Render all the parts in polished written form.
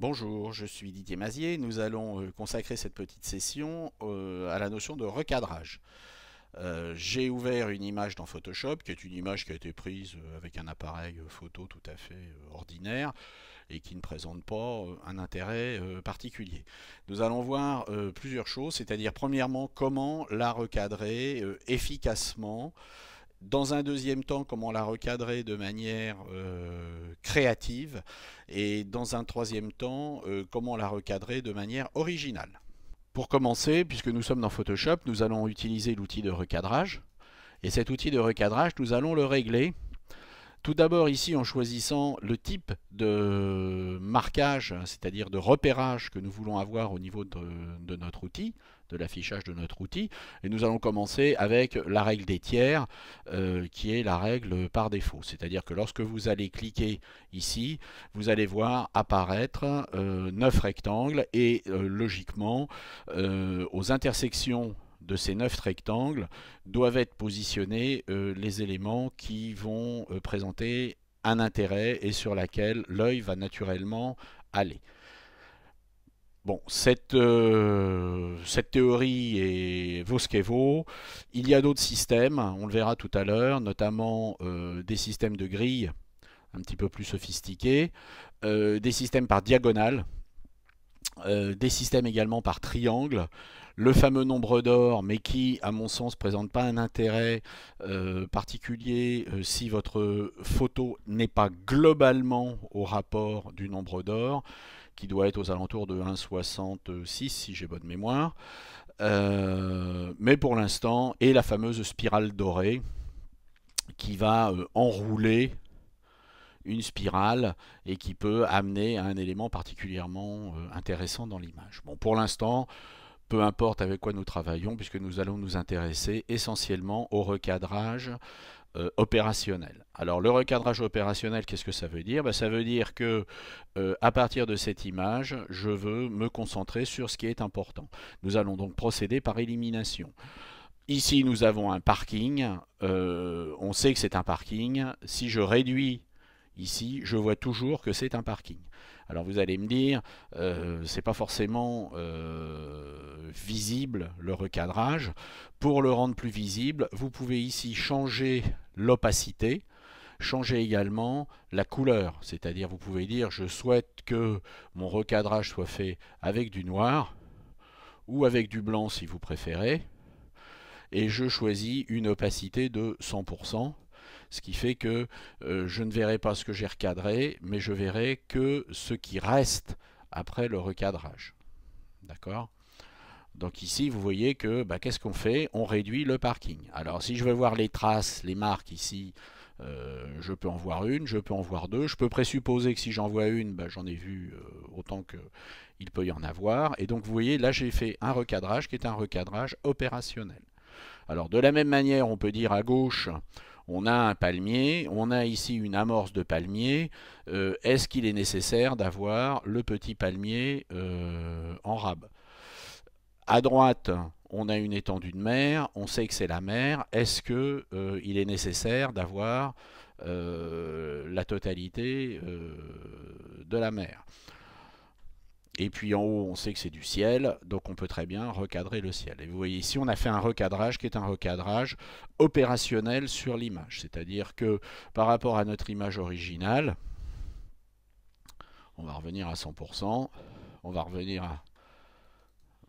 Bonjour, je suis Didier Mazier. Nous allons consacrer cette petite session à la notion de recadrage. J'ai ouvert une image dans Photoshop, qui est une image qui a été prise avec un appareil photo tout à fait ordinaire et qui ne présente pas un intérêt particulier. Nous allons voir plusieurs choses, c'est-à-dire premièrement comment la recadrer efficacement. Dans un deuxième temps, comment la recadrer de manière créative. Et dans un troisième temps, comment la recadrer de manière originale. Pour commencer, puisque nous sommes dans Photoshop, nous allons utiliser l'outil de recadrage. Et cet outil de recadrage, nous allons le régler. Tout d'abord ici en choisissant le type de marquage, c'est-à-dire de repérage que nous voulons avoir au niveau de notre outil, de l'affichage de notre outil. Et nous allons commencer avec la règle des tiers, qui est la règle par défaut. C'est-à-dire que lorsque vous allez cliquer ici, vous allez voir apparaître 9 rectangles et logiquement, aux intersections de ces 9 rectangles doivent être positionnés les éléments qui vont présenter un intérêt et sur laquelle l'œil va naturellement aller. Bon, cette théorie vaut ce qu'elle vaut. Il y a d'autres systèmes, on le verra tout à l'heure, notamment des systèmes de grilles un petit peu plus sophistiqués, des systèmes par diagonale, des systèmes également par triangle, le fameux nombre d'or, mais qui, à mon sens, ne présente pas un intérêt particulier si votre photo n'est pas globalement au rapport du nombre d'or, qui doit être aux alentours de 1,66 si j'ai bonne mémoire. Mais pour l'instant, et la fameuse spirale dorée, qui va enrouler une spirale et qui peut amener à un élément particulièrement intéressant dans l'image. Bon, pour l'instant, peu importe avec quoi nous travaillons, puisque nous allons nous intéresser essentiellement au recadrage opérationnel. Alors le recadrage opérationnel, qu'est-ce que ça veut dire? Ça veut dire que à partir de cette image, je veux me concentrer sur ce qui est important. Nous allons donc procéder par élimination. Ici, nous avons un parking. On sait que c'est un parking. Si je réduis ici, je vois toujours que c'est un parking. Alors vous allez me dire, c'est pas forcément visible le recadrage. Pour le rendre plus visible, vous pouvez ici changer l'opacité, changer également la couleur. C'est-à-dire vous pouvez dire, je souhaite que mon recadrage soit fait avec du noir ou avec du blanc si vous préférez. Et je choisis une opacité de 100%. Ce qui fait que je ne verrai pas ce que j'ai recadré, mais je verrai que ce qui reste après le recadrage. D'accord? Donc ici, vous voyez que qu'est-ce qu'on fait? On réduit le parking. Alors si je veux voir les traces, les marques ici, je peux en voir une, je peux en voir deux. Je peux présupposer que si j'en vois une, j'en ai vu autant qu'il peut y en avoir. Et donc vous voyez, là j'ai fait un recadrage qui est un recadrage opérationnel. Alors de la même manière, on peut dire à gauche, on a un palmier, on a ici une amorce de palmier. Est-ce qu'il est nécessaire d'avoir le petit palmier en rab? À droite, on a une étendue de mer, on sait que c'est la mer. Est-ce qu'il est nécessaire d'avoir la totalité de la mer? Et puis en haut, on sait que c'est du ciel, donc on peut très bien recadrer le ciel. Et vous voyez ici, on a fait un recadrage qui est un recadrage opérationnel sur l'image. C'est-à-dire que par rapport à notre image originale, on va revenir à 100%, on va revenir à...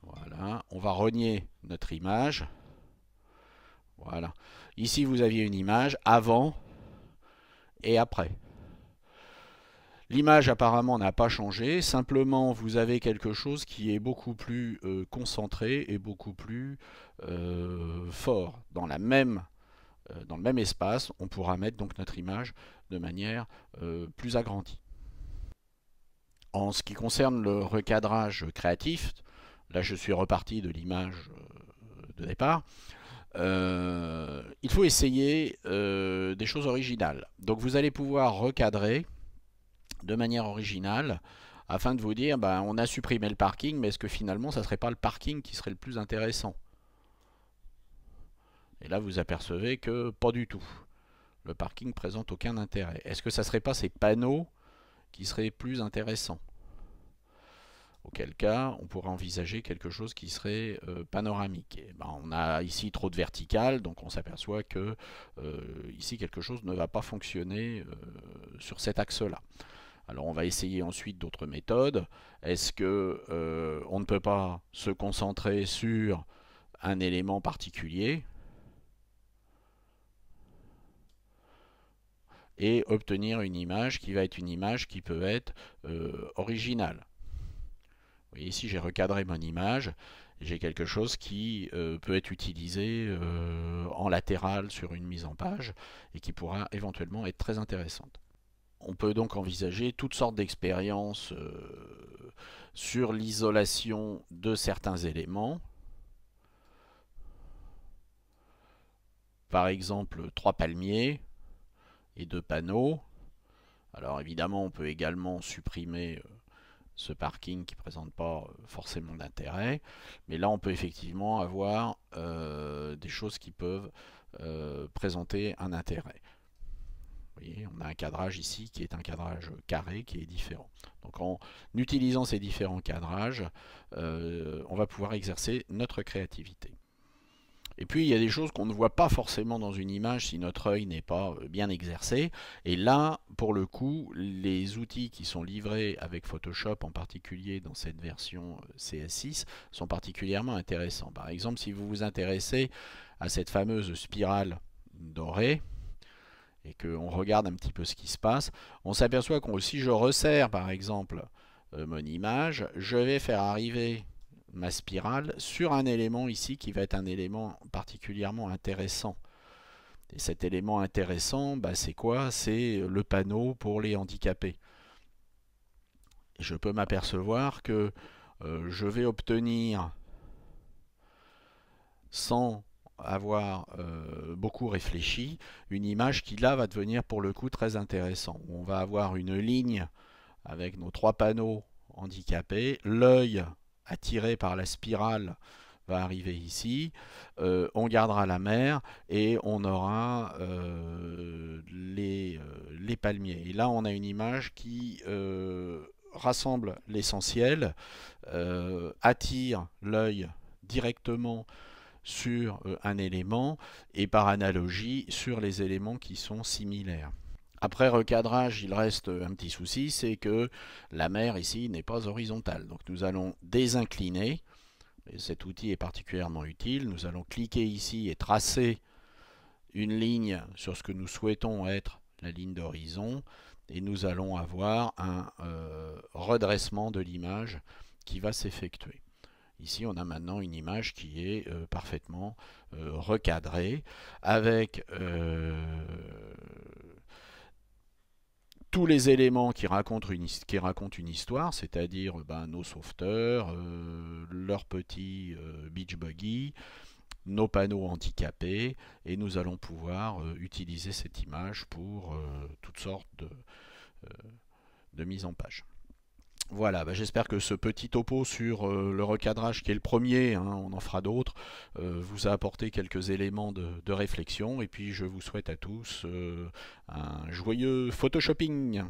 Voilà, on va renier notre image. Voilà. Ici, vous aviez une image avant et après. L'image apparemment n'a pas changé, simplement vous avez quelque chose qui est beaucoup plus concentré et beaucoup plus fort. Dans le même espace, on pourra mettre donc notre image de manière plus agrandie. En ce qui concerne le recadrage créatif, là je suis reparti de l'image de départ, il faut essayer des choses originales. Donc vous allez pouvoir recadrer de manière originale afin de vous dire on a supprimé le parking, mais est-ce que finalement ça ne serait pas le parking qui serait le plus intéressant? Et là vous apercevez que pas du tout. Le parking ne présente aucun intérêt. Est-ce que ça ne serait pas ces panneaux qui seraient plus intéressants? auquel cas on pourrait envisager quelque chose qui serait panoramique. Et ben, on a ici trop de vertical, donc on s'aperçoit que ici quelque chose ne va pas fonctionner sur cet axe-là. Alors on va essayer ensuite d'autres méthodes. Est-ce que on ne peut pas se concentrer sur un élément particulier et obtenir une image qui va être une image qui peut être originale? Vous voyez ici j'ai recadré mon image, j'ai quelque chose qui peut être utilisé en latéral sur une mise en page et qui pourra éventuellement être très intéressante. On peut donc envisager toutes sortes d'expériences sur l'isolation de certains éléments. Par exemple, 3 palmiers et 2 panneaux. Alors évidemment, on peut également supprimer ce parking qui ne présente pas forcément d'intérêt. Mais là, on peut effectivement avoir des choses qui peuvent présenter un intérêt. Vous voyez, on a un cadrage ici qui est un cadrage carré qui est différent. Donc en utilisant ces différents cadrages, on va pouvoir exercer notre créativité. Et puis il y a des choses qu'on ne voit pas forcément dans une image si notre œil n'est pas bien exercé. Et là, pour le coup, les outils qui sont livrés avec Photoshop, en particulier dans cette version CS6, sont particulièrement intéressants. Par exemple, si vous vous intéressez à cette fameuse spirale dorée, et qu'on regarde un petit peu ce qui se passe, on s'aperçoit que si je resserre par exemple mon image, je vais faire arriver ma spirale sur un élément ici qui va être un élément particulièrement intéressant. Et cet élément intéressant, bah, c'est quoi? C'est le panneau pour les handicapés. Et je peux m'apercevoir que je vais obtenir, sans avoir beaucoup réfléchi, une image qui là va devenir pour le coup très intéressant. On va avoir une ligne avec nos 3 panneaux handicapés, l'œil attiré par la spirale va arriver ici, on gardera la mer et on aura les palmiers. Et là on a une image qui rassemble l'essentiel, attire l'œil directement sur un élément et par analogie sur les éléments qui sont similaires. Après recadrage, il reste un petit souci, c'est que la mer ici n'est pas horizontale. Donc nous allons désincliner, et cet outil est particulièrement utile, nous allons cliquer ici et tracer une ligne sur ce que nous souhaitons être la ligne d'horizon, et nous allons avoir un redressement de l'image qui va s'effectuer. Ici, on a maintenant une image qui est parfaitement recadrée avec tous les éléments qui racontent une histoire, c'est-à-dire nos sauveteurs, leur petit beach buggy, nos panneaux handicapés, et nous allons pouvoir utiliser cette image pour toutes sortes de mises en page. Voilà, j'espère que ce petit topo sur le recadrage, qui est le premier, hein, on en fera d'autres, vous a apporté quelques éléments de réflexion. Et puis je vous souhaite à tous un joyeux photoshopping.